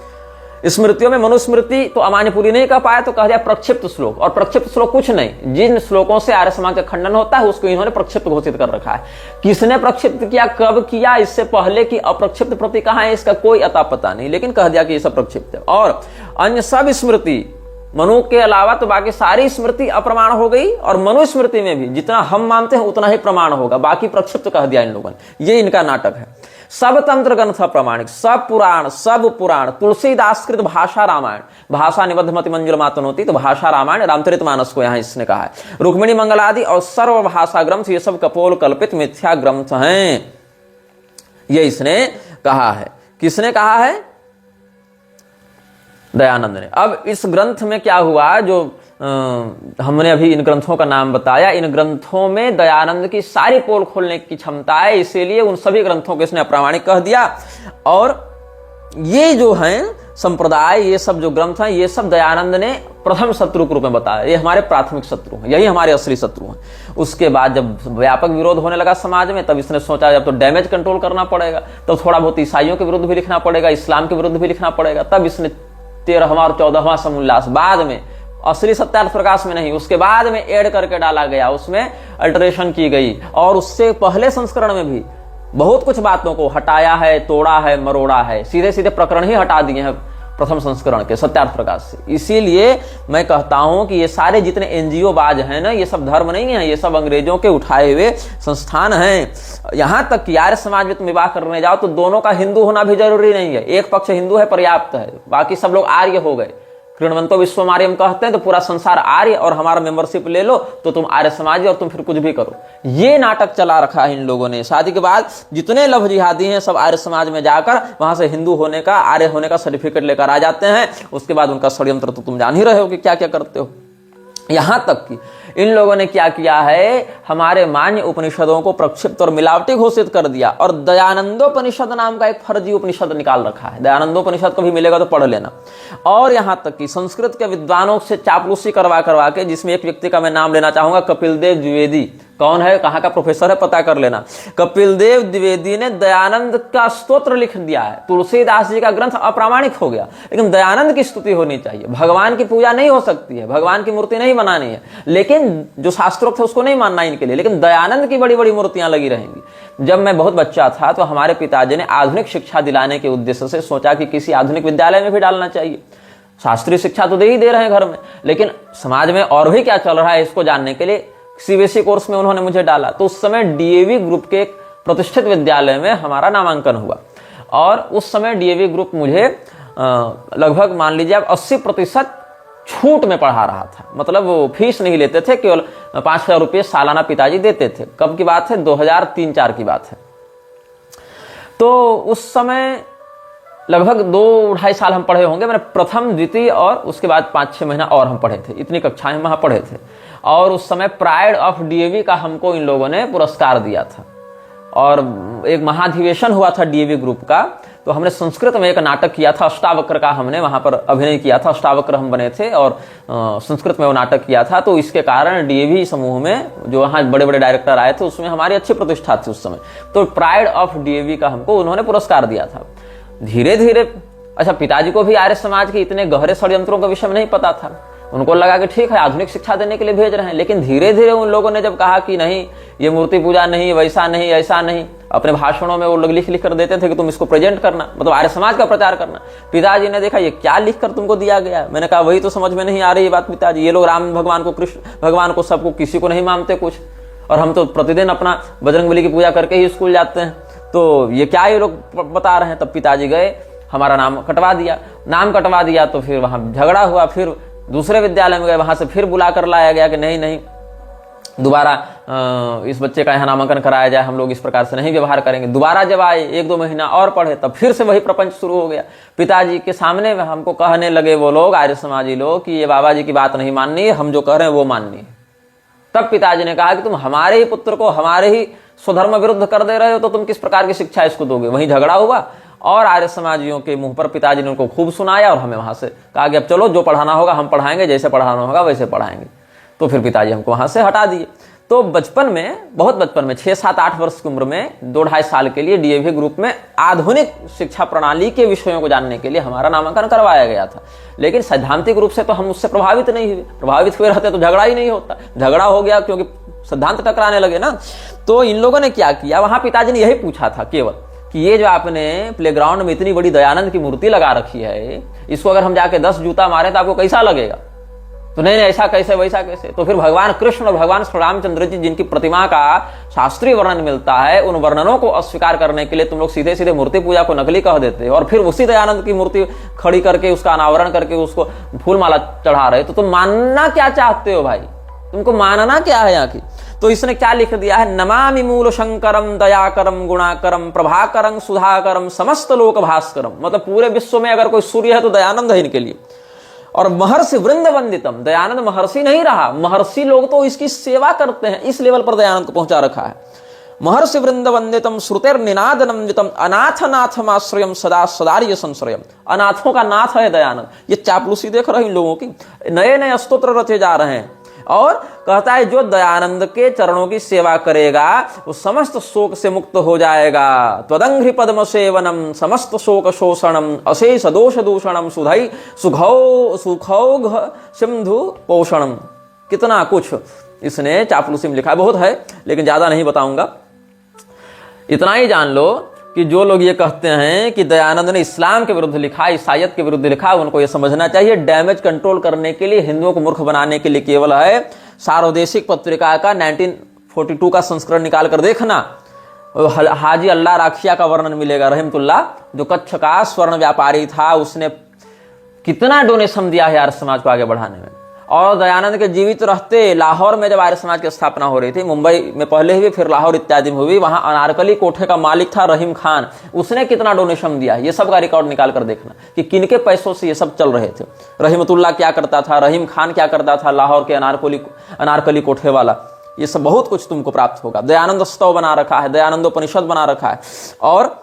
स्मृतियों में मनुस्मृति तो अमान्य पूरी नहीं कर पाए, तो कह दिया प्रक्षिप्त श्लोक। और प्रक्षिप्त श्लोक कुछ नहीं, जिन श्लोकों से आर्य समाज का खंडन होता है उसको इन्होंने प्रक्षिप्त घोषित कर रखा है। किसने प्रक्षिप्त किया, कब किया, इससे पहले की अप्रक्षिप्त प्रति कहां है, इसका कोई अता पता नहीं, लेकिन कह दिया कि ये सब प्रक्षिप्त है। और अन्य सब स्मृति, मनु के अलावा तो बाकी सारी स्मृति अप्रमाण हो गई, और मनु स्मृति में भी जितना हम मानते हैं उतना ही प्रमाण होगा, बाकी प्रक्षिप्त कह दिया इन लोगों ने। ये इनका नाटक है। सब तंत्र ग्रंथ अप्रमाणिक, सब पुराण, तुलसीदासकृत भाषा रामायण, भाषा निबद्ध मति मंजुल मातन होती, तो भाषा रामायण, रामचरितमानस को यहां इसने कहा है। रुक्मिणी मंगल आदि और सर्व भाषा ग्रंथ ये सब कपोल कल्पित मिथ्या ग्रंथ हैं, ये इसने कहा है। किसने कहा है? दयानंद ने। अब इस ग्रंथ में क्या हुआ, जो हमने अभी इन ग्रंथों का नाम बताया, इन ग्रंथों में दयानंद की सारी पोल खोलने की क्षमता है, इसीलिए उन सभी ग्रंथों को इसने अप्रामाणिक कह दिया। और ये जो हैं संप्रदाय, ये सब जो ग्रंथ हैं, ये सब दयानंद ने प्रथम शत्रु के रूप में बताया। ये हमारे प्राथमिक शत्रु हैं, यही हमारे असली शत्रु हैं। उसके बाद जब व्यापक विरोध होने लगा समाज में, तब इसने सोचा जब तो डैमेज कंट्रोल करना पड़ेगा, तो थोड़ा बहुत ईसाइयों के विरुद्ध भी लिखना पड़ेगा, इस्लाम के विरुद्ध भी लिखना पड़ेगा। तब इसने 13वां और 14वां समोल्लास, बाद में असली सत्यार्थ प्रकाश में नहीं, उसके बाद में ऐड करके डाला गया, उसमें अल्टरेशन की गई। और उससे पहले संस्करण में भी बहुत कुछ बातों को हटाया है, तोड़ा है, मरोड़ा है, सीधे सीधे प्रकरण ही हटा दिए हैं प्रथम संस्करण के सत्यार्थ प्रकाश से। इसीलिए मैं कहता हूं कि ये सारे जितने एनजीओ बाज हैं ना, ये सब धर्म नहीं है, ये सब अंग्रेजों के उठाए हुए संस्थान हैं। यहां तक कि आर्य समाज में तुम विवाह करने जाओ तो दोनों का हिंदू होना भी जरूरी नहीं है, एक पक्ष हिंदू है पर्याप्त है, बाकी सब लोग आर्य हो गए। कृणवंतो विश्वम आर्यम कहते हैं, तो पूरा संसार आर्य, और हमारा मेंबरशिप ले लो तो तुम आर्य समाजी, और तुम फिर कुछ भी करो। ये नाटक चला रखा है इन लोगों ने। शादी के बाद जितने लव जिहादी हैं सब आर्य समाज में जाकर वहां से हिंदू होने का, आर्य होने का सर्टिफिकेट लेकर आ जाते हैं। उसके बाद उनका षड्यंत्र तो तुम जान ही रहे हो कि क्या क्या करते हो। यहां तक कि इन लोगों ने क्या किया है, हमारे मान्य उपनिषदों को प्रक्षिप्त और मिलावटी घोषित कर दिया और दयानंदोपनिषद नाम का एक फर्जी उपनिषद निकाल रखा है। दयानंदोपनिषद कभी मिलेगा तो पढ़ लेना। और यहां तक कि संस्कृत के विद्वानों से चापलूसी करवा करवा के, जिसमें एक व्यक्ति का मैं नाम लेना चाहूंगा, कपिल देव द्विवेदी, कौन है, कहां का प्रोफेसर है, पता कर लेना। कपिल देव द्विवेदी ने दयानंद का स्तोत्र लिख दिया है। तुलसीदास जी का ग्रंथ अप्रामाणिक हो गया, लेकिन दयानंद की स्तुति होनी चाहिए। भगवान की पूजा नहीं हो सकती है, भगवान की मूर्ति नहीं बनानी है, लेकिन जो शास्त्रोक्त है उसको नहीं मानना इनके लिए, लेकिन दयानंद की बड़ी बड़ी मूर्तियां लगी रहेंगी। जब मैं बहुत बच्चा था तो हमारे पिताजी ने आधुनिक शिक्षा दिलाने के उद्देश्य से सोचा कि किसी आधुनिक विद्यालय में भी डालना चाहिए। शास्त्रीय शिक्षा तो दे ही दे रहे हैं घर में, लेकिन समाज में और भी क्या चल रहा है इसको जानने के लिए सीबीएसई कोर्स में उन्होंने मुझे डाला। तो उस समय डीएवी ग्रुप के एक प्रतिष्ठित विद्यालय में हमारा नामांकन हुआ और उस समय डीएवी ग्रुप मुझे लगभग मान लीजिए आप 80% छूट में पढ़ा रहा था। मतलब वो फीस नहीं लेते थे, केवल 5,000 रुपये सालाना पिताजी देते थे। कब की बात है, 2003-4 की बात है। तो उस समय लगभग 2-2.5 साल हम पढ़े होंगे। मैंने प्रथम, द्वितीय और उसके बाद 5-6 महीना और हम पढ़े थे। इतनी कक्षाएं वहां पढ़े थे। और उस समय प्राइड ऑफ डीएवी का हमको इन लोगों ने पुरस्कार दिया था और एक महाधिवेशन हुआ था डीएवी ग्रुप का। तो हमने संस्कृत में एक नाटक किया था, अष्टावक्र का हमने वहां पर अभिनय किया था। अष्टावक्र हम बने थे और संस्कृत में वो नाटक किया था। तो इसके कारण डीएवी समूह में जो वहां बड़े बड़े डायरेक्टर आए थे उसमें हमारी अच्छी प्रतिष्ठा थी उस समय। तो प्राइड ऑफ डीएवी का हमको उन्होंने पुरस्कार दिया था। धीरे धीरे, अच्छा, पिताजी को भी आर्य समाज के इतने गहरे षड्यंत्रों के विषय में नहीं पता था। उनको लगा कि ठीक है आधुनिक शिक्षा देने के लिए भेज रहे हैं, लेकिन धीरे धीरे उन लोगों ने जब कहा कि नहीं, ये मूर्ति पूजा नहीं, वैसा नहीं, ऐसा नहीं, अपने भाषणों में वो लोग लिख लिख कर देते थे कि तुम इसको प्रेजेंट करना, मतलब आर्य समाज का प्रचार करना। पिताजी ने देखा ये क्या लिख कर तुमको दिया गया। मैंने कहा वही तो समझ में नहीं आ रही ये बात पिताजी। ये लोग राम भगवान को, कृष्ण भगवान को, सबको, किसी को नहीं मानते कुछ, और हम तो प्रतिदिन अपना बजरंगबली की पूजा करके ही स्कूल जाते हैं। तो ये क्या ये लोग बता रहे हैं। तब पिताजी गए, हमारा नाम कटवा दिया। तो फिर वहां झगड़ा हुआ। फिर दूसरे विद्यालय में गए, वहां से फिर बुला कर लाया गया कि नहीं, दोबारा इस बच्चे का यहाँ नामांकन कराया जाए, हम लोग इस प्रकार से नहीं व्यवहार करेंगे। दोबारा जब आए, 1-2 महीना और पढ़े, तब फिर से वही प्रपंच शुरू हो गया। पिताजी के सामने हमको कहने लगे वो लोग, आर्य समाजी लोग, कि ये बाबा जी की बात नहीं माननी है, हम जो कह रहे हैं वो माननी है। तब पिताजी ने कहा कि तुम हमारे ही पुत्र को हमारे ही स्वधर्म विरुद्ध कर दे रहे हो, तो तुम किस प्रकार की शिक्षा इसको दोगे। वहीं झगड़ा हुआ और आर्य समाजियों के मुंह पर पिताजी ने उनको खूब सुनाया और हमें वहां से कहा कि अब चलो, जो पढ़ाना होगा हम पढ़ाएंगे, जैसे पढ़ाना होगा वैसे पढ़ाएंगे। तो फिर पिताजी हमको वहां से हटा दिए। तो बचपन में, बहुत बचपन में, 6-7-8 वर्ष की उम्र में 2-2.5 साल के लिए डीएवी ग्रुप में आधुनिक शिक्षा प्रणाली के विषयों को जानने के लिए हमारा नामांकन करवाया गया था। लेकिन सैद्धांतिक रूप से तो हम उससे प्रभावित नहीं हुए। प्रभावित हुए रहते तो झगड़ा ही नहीं होता। झगड़ा हो गया क्योंकि सिद्धांत टकराने लगे ना। तो इन लोगों ने क्या किया, वहां पिताजी ने यही पूछा था केवल कि ये जो आपने प्लेग्राउंड में इतनी बड़ी दयानंद की मूर्ति लगा रखी है, इसको अगर हम जाके 10 जूता मारे तो आपको कैसा लगेगा। तो नहीं, ऐसा कैसे, वैसा कैसे। तो फिर भगवान कृष्ण और भगवान श्री रामचंद्र जी, जिनकी प्रतिमा का शास्त्रीय वर्णन मिलता है, उन वर्णनों को अस्वीकार करने के लिए तुम लोग सीधे सीधे मूर्ति पूजा को नकली कह देते हो और फिर उसी दयानंद की मूर्ति खड़ी करके उसका अनावरण करके उसको फूल माला चढ़ा रहे। तो तुम मानना क्या चाहते हो भाई, तुमको मानना क्या है यहाँ की। तो इसने क्या लिख दिया है, नमामि मूल शंकरम दयाकरम गुणाकरम प्रभाकरम सुधाकरम समस्त लोक भास्करम। मतलब पूरे विश्व में अगर कोई सूर्य है तो दयानंद है इनके लिए। और महर्षि वृंद वंदितम, दयानंद महर्षि नहीं रहा, महर्षि लोग तो इसकी सेवा करते हैं, इस लेवल पर दयानंद को पहुंचा रखा है। महर्षि वृंद वंदितम श्रुतिर निनादनंदितम अनाथ नाथमाश्रयम सदा सदार्य संश्रयम। अनाथों का नाथ है दयानंद। ये चापलूसी देख रहे हैं इन लोगों की, नए नए स्तोत्र रचे जा रहे हैं। और कहता है जो दयानंद के चरणों की सेवा करेगा वो समस्त शोक से मुक्त हो जाएगा। त्वदंघ्रि पद्म सेवनम समस्त शोक शोषणम अशेष दोष दूषणम सुधई सुखौघ सिंधु पोषणम। कितना कुछ इसने चापलूसी में लिखा है, बहुत है लेकिन ज्यादा नहीं बताऊंगा। इतना ही जान लो कि जो लोग ये कहते हैं कि दयानंद ने इस्लाम के विरुद्ध लिखा, ईसाइयत के विरुद्ध लिखा, उनको ये समझना चाहिए डैमेज कंट्रोल करने के लिए, हिंदुओं को मूर्ख बनाने के लिए केवल है। सार्वदेशिक पत्रिका का 1942 का संस्करण निकाल कर देखना, हाजी अल्लाह राखिया का वर्णन मिलेगा रहमतुल्लाह, जो कच्छ का स्वर्ण व्यापारी था। उसने कितना डोनेशन दिया है यार समाज को आगे बढ़ाने में। और दयानंद के जीवित रहते लाहौर में जब आर्य समाज की स्थापना हो रही थी, मुंबई में पहले हुई, फिर लाहौर इत्यादि में हुई, वहां अनारकली कोठे का मालिक था रहीम खान। उसने कितना डोनेशन दिया, ये सब का रिकॉर्ड निकाल कर देखना कि किनके पैसों से ये सब चल रहे थे। रहीमतुल्लाह क्या करता था, रहीम खान क्या करता था, लाहौर के अनारकली कोठे वाला, ये सब बहुत कुछ तुमको प्राप्त होगा। दयानंद स्तव बना रखा है, दयानंदोपनिषद बना रखा है। और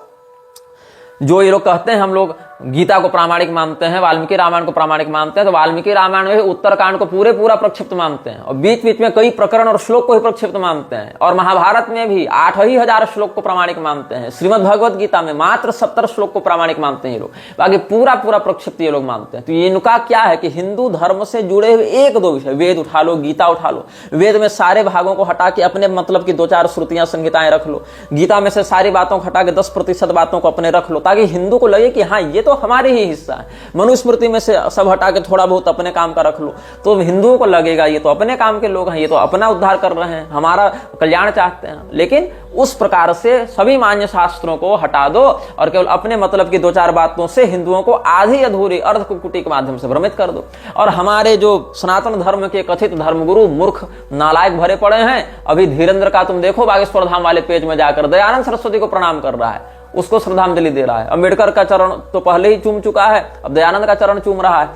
जो ये लोग कहते हैं हम लोग गीता को प्रामाणिक मानते हैं, वाल्मीकि रामायण को प्रामाणिक मानते हैं, तो वाल्मीकि रामायण में उत्तरकांड को पूरा प्रक्षिप्त मानते हैं, और बीच बीच में कई प्रकरण और श्लोक को ही प्रक्षिप्त मानते हैं। और महाभारत में भी 8,000 श्लोक को प्रामाणिक मानते हैं। श्रीमद् भगवत गीता में मात्र 70 श्लोक को प्रामाणिक मानते हैं ये लोग, बाकी पूरा प्रक्षिप्त ये लोग मानते हैं। तो इनका क्या है कि हिंदू धर्म से जुड़े हुए एक दो विषय, वेद उठा लो, गीता उठा लो, वेद में सारे भागों को हटा के अपने मतलब की 2-4 श्रुतियां संहिताएं रख लो, गीता में से सारी बातों को हटा के 10% बातों को अपने रख लो, ताकि हिंदू को लगे कि हाँ ये तो हमारे ही हिस्सा है। मनुस्मृति में से सब हटा के थोड़ा बहुत अपने काम का रख लो, तो हिंदुओं को लगेगा ये तो अपने काम के लोग हैं, ये तो अपना उद्धार कर रहे हैं, हमारा कल्याण चाहते हैं। लेकिन उस प्रकार से सभी मान्य शास्त्रों को हटा दो और केवल अपने मतलब की 2-4 बातों से हिंदुओं को आधी अधूरी अर्ध कुकुटी के माध्यम से भ्रमित कर दो। और हमारे जो सनातन धर्म के कथित धर्मगुरु मूर्ख नालायक भरे पड़े हैं। अभी धीरेन्द्र का तुम देखो बागेश्वर धाम वाले पेज में जाकर दयानंद सरस्वती को प्रणाम कर रहा है, उसको श्रद्धांजलि दे रहा है। अम्बेडकर का चरण तो पहले ही चूम चुका है, अब दयानंद का चरण चूम रहा है,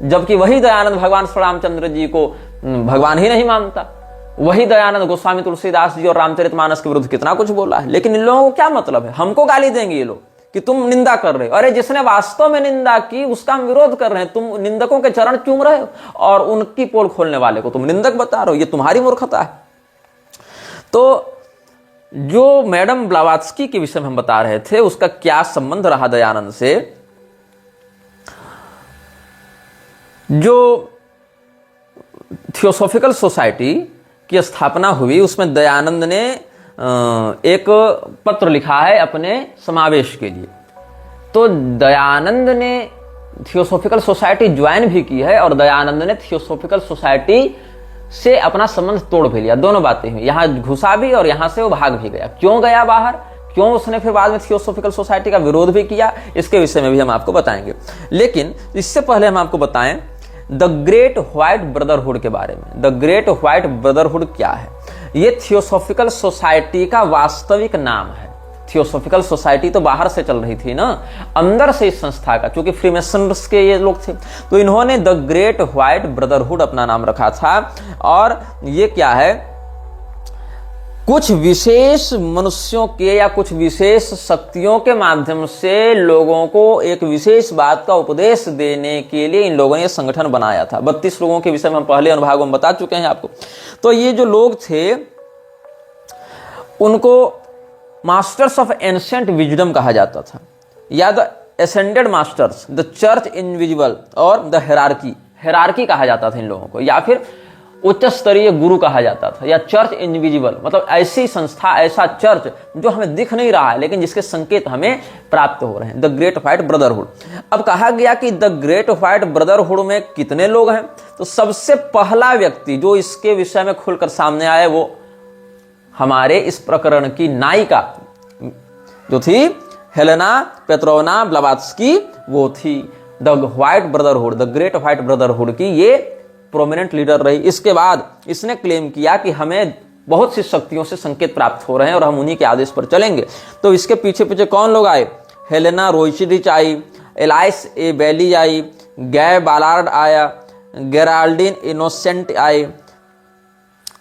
जबकि वही दयानंद भगवान श्री रामचंद्र जी को भगवान ही नहीं मानता। वही दयानंद गोस्वामी तुलसीदास जी और रामचरितमानस के विरुद्ध कितना कुछ बोला है। लेकिन इन लोगों को क्या मतलब है, हमको गाली देंगे ये लोग कि तुम निंदा कर रहे हो। अरे जिसने वास्तव में निंदा की उसका हम विरोध कर रहे हैं, तुम निंदकों के चरण चूम रहे हो और उनकी पोल खोलने वाले को तुम निंदक बता रहे हो, ये तुम्हारी मूर्खता है। तो जो मैडम ब्लावात्स्की के विषय में हम बता रहे थे, उसका क्या संबंध रहा दयानंद से। जो थियोसॉफिकल सोसाइटी की स्थापना हुई उसमें दयानंद ने एक पत्र लिखा है अपने समावेश के लिए। तो दयानंद ने थियोसॉफिकल सोसाइटी ज्वाइन भी की है और दयानंद ने थियोसॉफिकल सोसाइटी से अपना संबंध तोड़ भी लिया। दोनों बातें हुई, यहां घुसा भी और यहां से वो भाग भी गया। क्यों गया बाहर, क्यों उसने फिर बाद में थियोसॉफिकल सोसाइटी का विरोध भी किया, इसके विषय में भी हम आपको बताएंगे। लेकिन इससे पहले हम आपको बताएं द ग्रेट व्हाइट ब्रदरहुड के बारे में। द ग्रेट व्हाइट ब्रदरहुड क्या है? ये थियोसॉफिकल सोसाइटी का वास्तविक नाम है। थियोसॉफिकल सोसाइटी तो बाहर से चल रही थी ना, अंदर से इस संस्था का, क्योंकि फ्रीमेसन्स के ये लोग थे, तो इन्होंने द ग्रेट व्हाइट ब्रदरहुड अपना नाम रखा था। और ये क्या है, कुछ विशेष मनुष्यों के या कुछ विशेष शक्तियों के माध्यम से लोगों को एक विशेष बात का उपदेश देने के लिए इन लोगों ने संगठन बनाया था। 32 लोगों के विषय में हम पहले अनुभागों में बता चुके हैं आपको। तो ये जो लोग थे उनको मास्टर्स ऑफ एंशिएंट विजडम कहा जाता था, या the ascended masters, the church invisible और द हेरार्की कहा जाता था इन लोगों को, या फिर उच्च स्तरीय गुरु कहा जाता था, या चर्च इनविजिबल, मतलब ऐसी संस्था, ऐसा चर्च जो हमें दिख नहीं रहा है लेकिन जिसके संकेत हमें प्राप्त हो रहे हैं। The Great White brotherhood. अब कहा गया कि द ग्रेट व्हाइट ब्रदरहुड में कितने लोग हैं, तो सबसे पहला व्यक्ति जो इसके विषय में खुलकर सामने आया वो हमारे इस प्रकरण की नायिका जो थी हेलेना पेट्रोवना ब्लावात्स्की, वो थी the white brotherhood, the Great White brotherhood की ये प्रोमिनेंट लीडर रही। इसके बाद इसने क्लेम किया कि हमें बहुत सी शक्तियों से संकेत प्राप्त हो रहे हैं और हम उन्हीं के आदेश पर चलेंगे। तो इसके पीछे पीछे कौन लोग आए? हेलेना रोइचिडिच आई, एलाइस ए बेली आई, गै बालार्ड आया, गेराल्डिन इनोसेंट आई,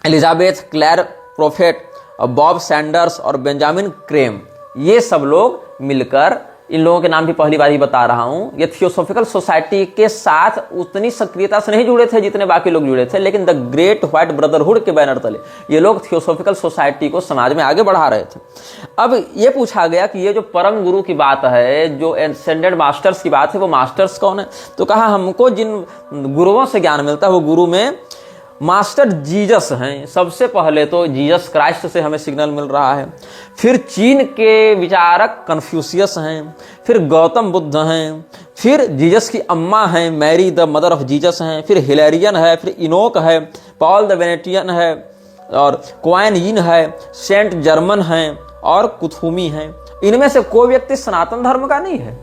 एलिजाबेथ क्लेर प्रोफेट, बॉब सैंडर्स और बेंजामिन क्रेम, ये सब लोग मिलकर, इन लोगों के नाम भी पहली बार ही बता रहा हूं, ये थियोसॉफिकल सोसाइटी के साथ उतनी सक्रियता से नहीं जुड़े थे जितने बाकी लोग जुड़े थे, लेकिन द ग्रेट व्हाइट ब्रदरहुड के बैनर तले ये लोग थियोसॉफिकल सोसाइटी को समाज में आगे बढ़ा रहे थे। अब ये पूछा गया कि ये जो परम गुरु की बात है, जो एसेंडेड मास्टर्स की बात है, वो मास्टर्स कौन है? तो कहा हमको जिन गुरुओं से ज्ञान मिलता है वो गुरु में मास्टर जीसस हैं। सबसे पहले तो जीसस क्राइस्ट से हमें सिग्नल मिल रहा है, फिर चीन के विचारक कन्फ्यूशियस हैं, फिर गौतम बुद्ध हैं, फिर जीसस की अम्मा हैं Mary the mother of Jesus हैं, फिर हिलेरियन है, फिर इनोक है, पॉल द वेनेटियन है और क्वाइन यीन है, सेंट जर्मन हैं और कुथुमी हैं। इनमें से कोई व्यक्ति सनातन धर्म का नहीं है।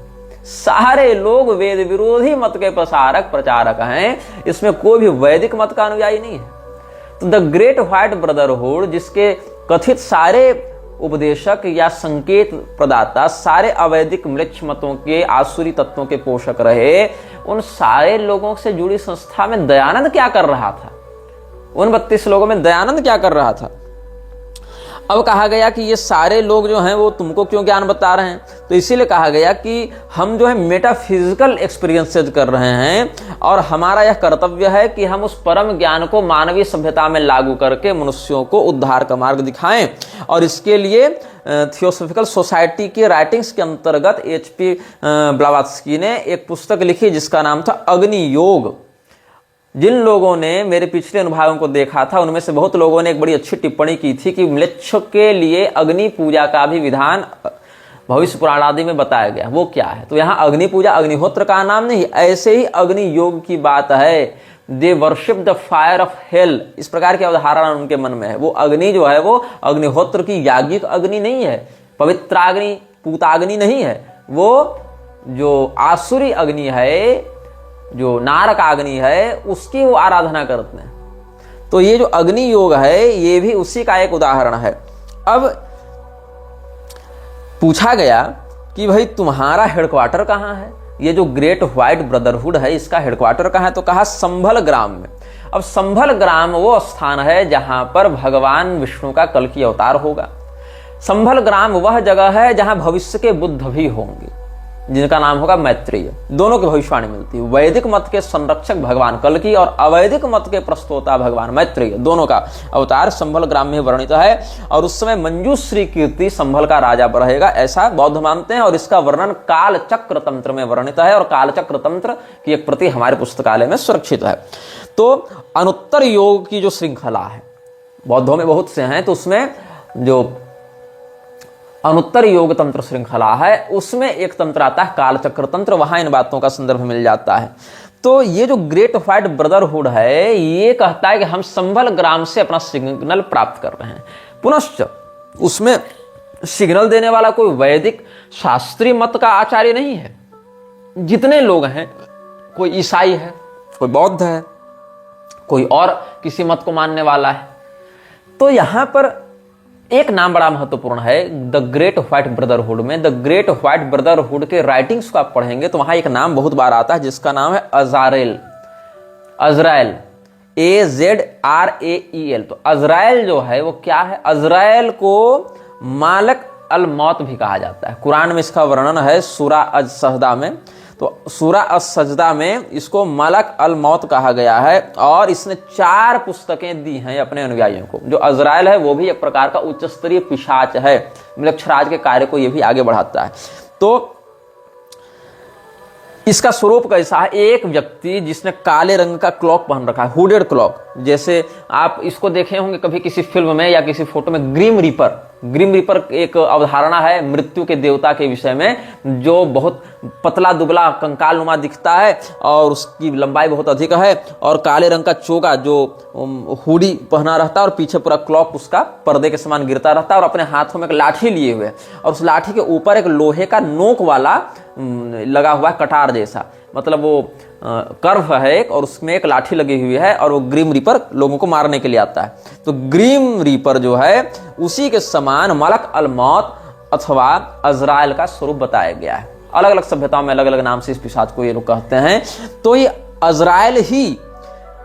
सारे लोग वेद विरोधी मत के प्रसारक प्रचारक हैं, इसमें कोई भी वैदिक मत का अनुयायी नहीं है। तो द ग्रेट व्हाइट ब्रदरहुड, जिसके कथित सारे उपदेशक या संकेत प्रदाता सारे अवैदिक म्लेच्छ मतों के आसुरी तत्वों के पोषक रहे, उन सारे लोगों से जुड़ी संस्था में दयानंद क्या कर रहा था? उन 32 लोगों में दयानंद क्या कर रहा था? अब कहा गया कि ये सारे लोग जो हैं वो तुमको क्यों ज्ञान बता रहे हैं? तो इसीलिए कहा गया कि हम जो है मेटाफिजिकल एक्सपीरियंसेस कर रहे हैं और हमारा यह कर्तव्य है कि हम उस परम ज्ञान को मानवीय सभ्यता में लागू करके मनुष्यों को उद्धार का मार्ग दिखाएं। और इसके लिए थियोसॉफिकल सोसाइटी के राइटिंग्स के अंतर्गत HP ब्लावात्स्की ने एक पुस्तक लिखी जिसका नाम था अग्नि योग। जिन लोगों ने मेरे पिछले अनुभागों को देखा था उनमें से बहुत लोगों ने एक बड़ी अच्छी टिप्पणी की थी कि म्लेच्छ के लिए अग्नि पूजा का भी विधान भविष्य पुराण आदि में बताया गया। वो क्या है? तो यहाँ अग्नि पूजा अग्निहोत्र का नाम नहीं, ऐसे ही अग्नि योग की बात है। They worship the fire of hell, इस प्रकार की अवधारणा उनके मन में है। वो अग्नि जो है वो अग्निहोत्र की याज्ञिक अग्नि नहीं है, पवित्राग्नि पूताग्नि नहीं है, वो जो आसुरी अग्नि है, जो नारक अग्नि है, उसकी वो आराधना करते हैं। तो ये जो अग्नि योग है ये भी उसी का एक उदाहरण है। अब पूछा गया कि भाई तुम्हारा हेडक्वार्टर कहाँ है? ये जो ग्रेट व्हाइट ब्रदरहुड है इसका हेडक्वार्टर कहाँ है? तो कहा संभल ग्राम में। अब संभल ग्राम वो स्थान है जहां पर भगवान विष्णु का कल की अवतार होगा। संभल ग्राम वह जगह है जहां भविष्य के बुद्ध भी होंगे, जिनका नाम होगा मैत्रेय। दोनों की भविष्यवाणी मिलती है। वैदिक मत के संरक्षक भगवान कल्कि और अवैदिक मत के प्रस्तोता भगवान मैत्रेय, दोनों का अवतार संभल ग्राम में वर्णित है। और उस समय मंजूश्री कीर्ति संभल का राजा रहेगा, ऐसा बौद्ध मानते हैं। और इसका वर्णन कालचक्र तंत्र में वर्णित है और कालचक्र तंत्र की एक प्रति हमारे पुस्तकालय में सुरक्षित है। तो अनुत्तर योग की जो श्रृंखला है, बौद्धों में बहुत से हैं, तो उसमें जो अनुत्तर योग तंत्र श्रृंखला है उसमें एक तंत्र आता है कालचक्र तंत्र, वहां इन बातों का संदर्भ मिल जाता है। तो ये जो ग्रेट व्हाइट ब्रदरहुड है ये कहता है कि हम संभल ग्राम से अपना सिग्नल प्राप्त कर रहे हैं। पुनश्च उसमें सिग्नल देने वाला कोई वैदिक शास्त्रीय मत का आचार्य नहीं है। जितने लोग हैं, कोई ईसाई है, कोई बौद्ध है, कोई और किसी मत को मानने वाला है। तो यहां पर एक नाम बड़ा महत्वपूर्ण है द ग्रेट व्हाइट ब्रदरहुड में। द ग्रेट व्हाइट ब्रदरहुड के राइटिंग्स को आप पढ़ेंगे तो वहां एक नाम बहुत बार आता है जिसका नाम है अज़राएल। अज़राएल, AZRAEL। तो अज़राएल जो है वो क्या है? अज़राएल को मालक अल मौत भी कहा जाता है। कुरान में इसका वर्णन है सूरा अज सजदा में। तो सूरा अज सजदा में इसको मलक अल मौत कहा गया है और इसने 4 पुस्तकें दी हैं अपने अनुयायियों को। जो अज़राएल है वो भी एक प्रकार का उच्च स्तरीय पिशाच है, म्लेच्छराज के कार्य को ये भी आगे बढ़ाता है। तो इसका स्वरूप कैसा है? एक व्यक्ति जिसने काले रंग का क्लॉक पहन रखा है, हुडेड क्लॉक। जैसे आप इसको देखे होंगे कभी किसी फिल्म में या किसी फोटो में, ग्रीम रीपर। ग्रीम रीपर एक अवधारणा है मृत्यु के देवता के विषय में, जो बहुत पतला दुबला कंकाल नुमा दिखता है और उसकी लंबाई बहुत अधिक है और काले रंग का चोगा जो हुडी पहना रहता है और पीछे पूरा क्लॉक उसका पर्दे के समान गिरता रहता है और अपने हाथों में एक लाठी लिए हुए और उस लाठी के ऊपर एक लोहे का नोक वाला लगा हुआ है, कटार जैसा, मतलब वो कर्व है एक, और उसमें एक लाठी लगी हुई है और वो ग्रीम रीपर लोगों को मारने के लिए आता है। तो ग्रीम रीपर जो है उसी के समान मलक अल मौत अथवा अज़राएल का स्वरूप बताया गया है। अलग अलग सभ्यताओं में अलग अलग नाम से इस पिशाच को ये लोग कहते हैं। तो ये अज़राएल ही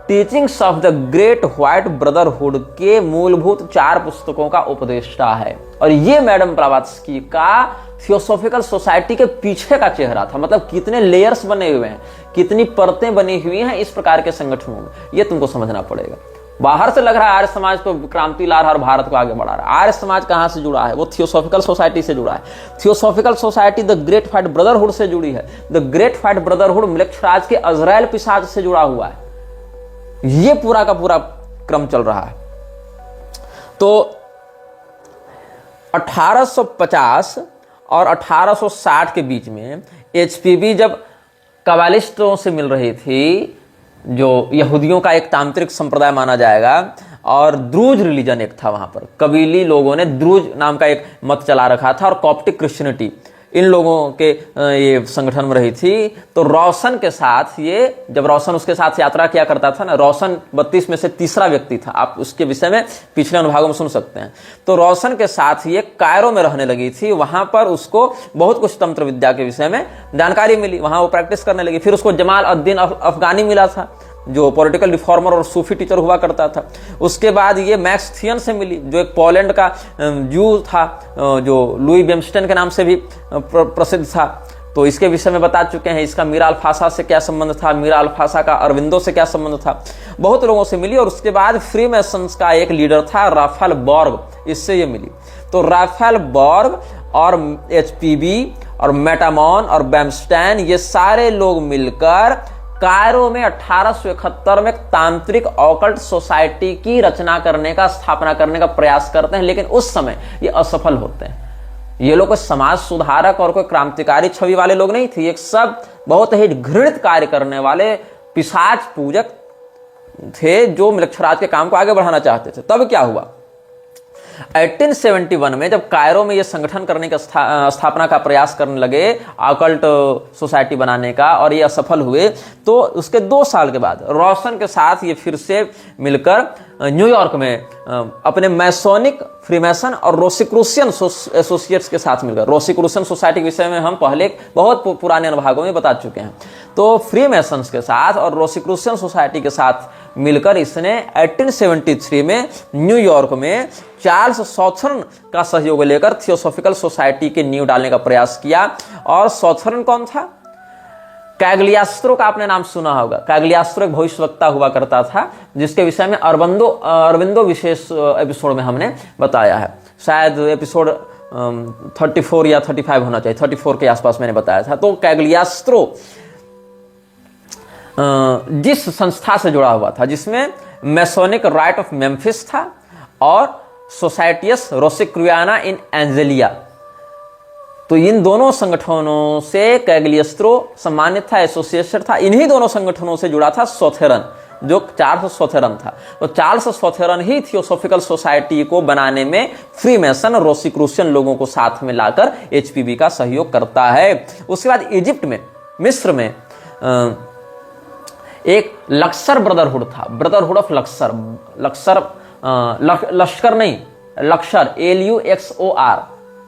teachings of the Great White Brotherhood के मूलभूत 4 पुस्तकों का उपदेष्टा है। और ये मैडम ब्लावात्स्की का थियोसॉफिकल सोसाइटी के पीछे का चेहरा था। मतलब कितने लेयर्स बने हुए हैं, कितनी परतें बनी हुई हैं इस प्रकार के संगठनों में, ये तुमको समझना पड़ेगा। बाहर से लग रहा है आर्य समाज तो क्रांति ला रहा है और भारत को आगे बढ़ा रहा है। आर्य समाज कहां से जुड़ा है? वो थियोसॉफिकल सोसाइटी से जुड़ा है। Theosophical society the Great White brotherhood से जुड़ी है। द ग्रेट व्हाइट ब्रदरहुड म्लेच्छराज के अज़राएल पिशाच से जुड़ा हुआ है। ये पूरा का पूरा क्रम चल रहा है। तो 1850 और 1860 के बीच में HPB जब कबालिस्टों से मिल रही थी, जो यहूदियों का एक तांत्रिक संप्रदाय माना जाएगा, और द्रूज रिलीजन एक था वहां पर, कबीली लोगों ने द्रूज नाम का एक मत चला रखा था, और कॉप्टिक क्रिश्चियनिटी, इन लोगों के ये संगठन में रही थी। तो रोशन के साथ ये, जब रोशन उसके साथ यात्रा किया करता था ना, रोशन 32 में से तीसरा व्यक्ति था, आप उसके विषय में पिछले अनुभागों में सुन सकते हैं। तो रोशन के साथ ये कायरो में रहने लगी थी, वहां पर उसको बहुत कुछ तंत्र विद्या के विषय में जानकारी मिली, वहां वो प्रैक्टिस करने लगी। फिर उसको जमाल अद-दीन अफगानी मिला था, जो पॉलिटिकल रिफॉर्मर और सूफी टीचर हुआ करता था। उसके बाद ये मैक्स थियन से मिली, जो एक पोलैंड का जू था, जो लुई बेम्स्टेन के नाम से भी प्रसिद्ध था। तो इसके विषय में बता चुके हैं। इसका मीरा अल्फासा से क्या संबंध था, मीरा अल्फासा का अरविंदो से क्या संबंध था, बहुत लोगों से मिली। और उसके बाद फ्रीमेसन्स का एक लीडर था राफेल बॉर्ग, इससे ये मिली। तो राफेल बॉर्ग और एचपीबी और मेटामॉन और बेम्स्टेन, ये सारे लोग मिलकर कायरो में 1871 में तांत्रिक ऑकल्ट सोसाइटी की रचना करने का, स्थापना करने का प्रयास करते हैं, लेकिन उस समय ये असफल होते हैं। ये लोग कोई समाज सुधारक और कोई क्रांतिकारी छवि वाले लोग नहीं थे, एक सब बहुत ही घृणित कार्य करने वाले पिशाच पूजक थे, जो मृक्षराज के काम को आगे बढ़ाना चाहते थे। तब क्या हुआ, 1871 में जब कायरो में ये संगठन करने का स्थापना का प्रयास करने लगे, ऑकल्ट सोसाइटी बनाने का, और ये असफल हुए, तो उसके 2 साल के बाद रोशन के साथ ये फिर से मिलकर न्यूयॉर्क में अपने मैसोनिक, फ्रीमेसन और रोसिक्रूसियन एसोसिएट्स के साथ मिलकर, रोसिक्रूसियन सोसाइटी के विषय में हम पहले बहुत पुराने अनुभागों में बता चुके हैं। तो फ्रीमेसन्स के साथ और रोसिक्रूसियन सोसाइटी के साथ मिलकर इसने 1873 में न्यूयॉर्क में चार्ल्स सॉथर्न का सहयोग लेकर थियोसॉफिकल सोसाइटी की नींव डालने का प्रयास किया। और सॉथर्न कौन था? कैग्लियास्त्रो का आपने नाम सुना होगा। कैग्लियास्त्रो एक भविष्यवक्ता हुआ करता था, जिसके विषय में अरविंदो विशेष एपिसोड में हमने बताया है। शायद एपिसोड 34 या 35 होना चाहिए, 34 के आसपास मैंने बताया था। तो कैग्लियास्त्रो जिस संस्था से जुड़ा हुआ था, जिसमें मैसोनिक राइट ऑफ मेम्फिस था और सोसाइटियस रोसिक्रुयाना इन एंजेलिया, तो इन दोनों संगठनों से कैग्लियास्त्रो सम्मानित था, एसोसिएशन था। इन्हीं दोनों संगठनों से जुड़ा था सोथेरन, जो चार्ल्स सोथेरन था। तो चार्ल्स सोथेरन ही थियोसॉफिकल सोसाइटी को बनाने में फ्रीमेसन और रोसिक्रूसियन लोगों को साथ में लाकर एचपीबी का सहयोग करता है। उसके बाद इजिप्ट में, मिस्र में एक लक्सर ब्रदरहुड था, ब्रदरहुड ऑफ लक्सर, लश्कर नहीं, लक्सर, LUXOR,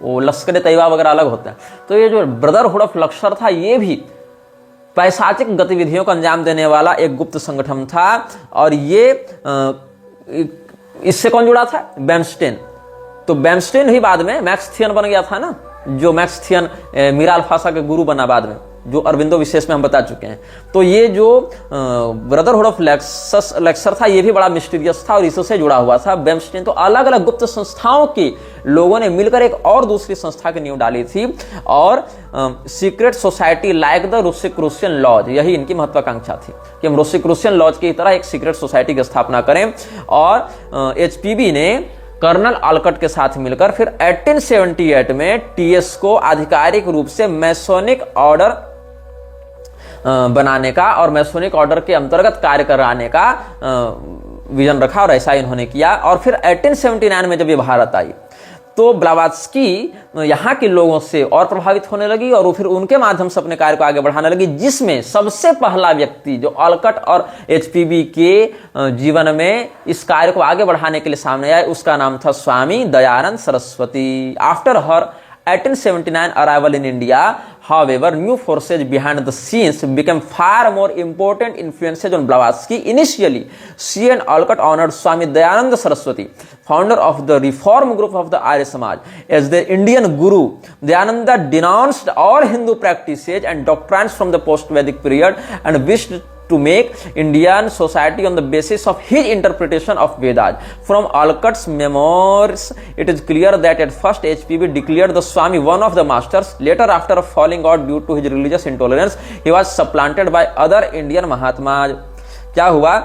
वो लश्कर तैयबा वगैरह अलग होते हैं। तो ये जो ब्रदरहुड ऑफ लक्सर था, ये भी पैशाचिक गतिविधियों को अंजाम देने वाला एक गुप्त संगठन था। और ये इससे कौन जुड़ा था? बेम्स्टेन। तो बेम्स्टेन ही बाद में मैक्स थियन बन गया था ना, जो मैक्स थियन मीरा अल्फासा के गुरु बना बाद में, जो अरविंदो विशेष में हम बता चुके हैं। तो ये जो ब्रदरहुड ऑफ लेक्सर था, ये भी बड़ा मिस्टीरियस था और इससे जुड़ा हुआ था बेम्स्टेन। तो अलग अलग गुप्त संस्थाओं के लोगों ने मिलकर एक और दूसरी संस्था की नींव डाली थी, और secret society like the Rosicrucian lodge, यही इनकी महत्वाकांक्षा थी कि हम रोसिक्रूसियन लॉज की तरह एक सीक्रेट सोसाइटी की स्थापना करें। और एचपीबी ने कर्नल ऑलकट के साथ मिलकर फिर 1878 में टीएस को आधिकारिक रूप से मैसोनिक ऑर्डर बनाने का और मैसोनिक ऑर्डर के अंतर्गत कार्य कराने का विजन रखा, और ऐसा इन्होंने किया। और फिर 1879 में जब ये भारत आई, तो ब्लावात्स्की यहाँ के लोगों से और प्रभावित होने लगी, और वो फिर उनके माध्यम से अपने कार्य को आगे बढ़ाने लगी, जिसमें सबसे पहला व्यक्ति जो ऑलकट और एचपीबी के जीवन में इस कार्य को आगे बढ़ाने के लिए सामने आए, उसका नाम था Swami Dayanand Saraswati. After her 1879 arrival in India, however, new forces behind the scenes became far more important influences on Blavatsky. Initially, she and Olcott honored Swami Dayananda Saraswati, founder of the reform group of the Arya Samaj, as their Indian guru. Dayananda denounced all Hindu practices and doctrines from the post-Vedic period and wished to make Indian society on the basis of his interpretation of Vedas. From Olcott's memoirs, it is clear that at first HPB declared the Swami one of the masters. Later, after falling out due to his religious intolerance, he was supplanted by other Indian Mahatmas. क्या हुआ?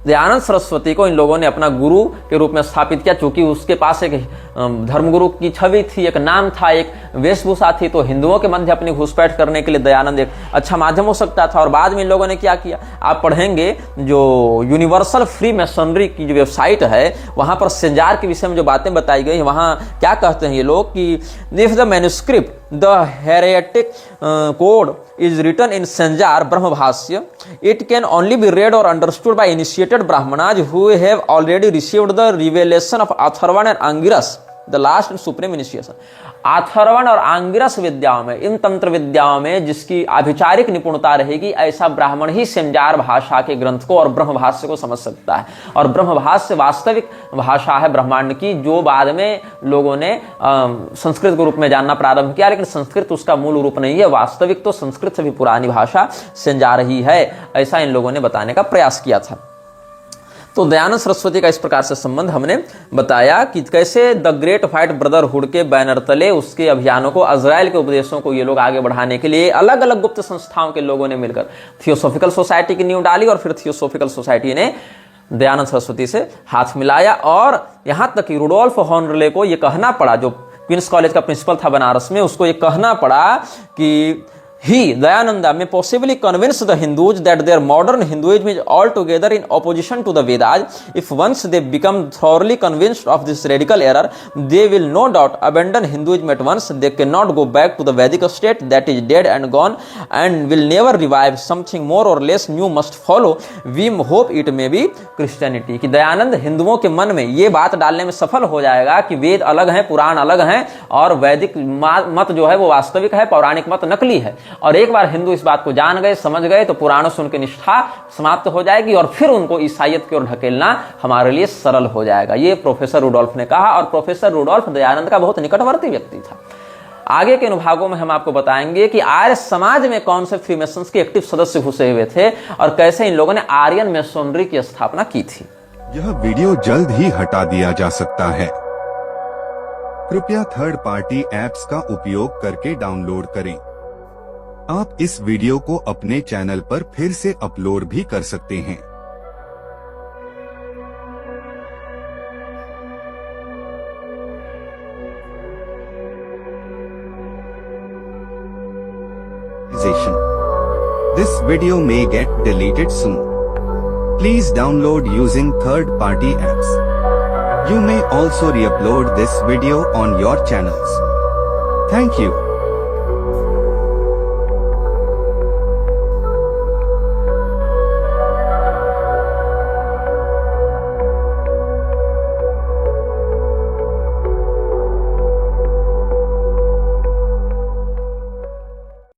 दयानंद सरस्वती को इन लोगों ने अपना गुरु के रूप में स्थापित किया, चूंकि उसके पास एक धर्मगुरु की छवि थी, एक नाम था, एक वेशभूषा थी, तो हिंदुओं के मध्य अपनी घुसपैठ करने के लिए दयानंद एक अच्छा माध्यम हो सकता था। और बाद में इन लोगों ने क्या किया, आप पढ़ेंगे जो यूनिवर्सल फ्री मैसनरी की जो वेबसाइट है, वहां पर सेंजार के विषय में जो बातें बताई गई, वहां क्या कहते हैं ये लोग कि if the manuscript the heretic code is written in Sanjar Brahmabhasya, it can only be read or understood by initiated Brahmanas who have already received the revelation of Atharvan and Angiras, the last and supreme initiation. अथर्वण और आंगिरस विद्याओं में, इन तंत्र विद्याओं में जिसकी आभिचारिक निपुणता रहेगी, ऐसा ब्राह्मण ही सेंजार भाषा के ग्रंथ को और ब्रह्मभाष्य को समझ सकता है। और ब्रह्मभाष्य वास्तविक भाषा है ब्रह्मांड की, जो बाद में लोगों ने संस्कृत के रूप में जानना प्रारंभ किया, लेकिन संस्कृत उसका मूल रूप नहीं है। वास्तविक तो संस्कृत से भी पुरानी भाषा सेंजार ही है, ऐसा इन लोगों ने बताने का प्रयास किया था। तो दयानंद सरस्वती का इस प्रकार से संबंध हमने बताया कि कैसे द ग्रेट व्हाइट ब्रदरहुड के बैनर तले उसके अभियानों को, अजराइल के उपदेशों को ये लोग आगे बढ़ाने के लिए अलग अलग गुप्त संस्थाओं के लोगों ने मिलकर थियोसॉफिकल सोसाइटी की नींव डाली, और फिर थियोसॉफिकल सोसाइटी ने दयानंद सरस्वती से हाथ मिलाया। और यहां तक कि रुडोल्फ हॉर्नले को यह कहना पड़ा, जो क्वींस कॉलेज का प्रिंसिपल था बनारस में, उसको यह कहना पड़ा कि He, Dayananda, may possibly convince the Hindus that their modern Hinduism is altogether in opposition to the Vedas. If once they become thoroughly convinced of this radical error, they will no doubt abandon Hinduism at once. They cannot go back to the Vedic state that is dead and gone and will never revive. Something more or less new must follow. We hope it may be Christianity. कि दयानंद हिंदुओं के मन में ये बात डालने में सफल हो जाएगा कि वेद अलग हैं, पुराण अलग हैं, और वैदिक मत जो है वो वास्तविक है, पौराणिक मत नकली है। और एक बार हिंदू इस बात को जान गए, समझ गए, तो पुराणों से उनकी निष्ठा समाप्त हो जाएगी और फिर उनको ईसाइयत की ओर ढकेलना हमारे लिए सरल हो जाएगा। ये प्रोफेसर रुडोल्फ ने कहा, और प्रोफेसर रुडोल्फ दयानंद का बहुत निकटवर्ती व्यक्ति था। आगे के अनुभागों में हम आपको बताएंगे कि आर्य समाज में कौन से फ्रीमेसन्स के एक्टिव सदस्य घुसे हुए थे और कैसे इन लोगों ने आर्यन मेसोनरी की स्थापना की थी। यह वीडियो जल्द ही हटा दिया जा सकता है। कृपया थर्ड पार्टी एप्स का उपयोग करके डाउनलोड करें। आप इस वीडियो को अपने चैनल पर फिर से अपलोड भी कर सकते हैं। This video may get deleted soon. Please download using third-party apps. You may also re-upload this video on your channels. Thank you.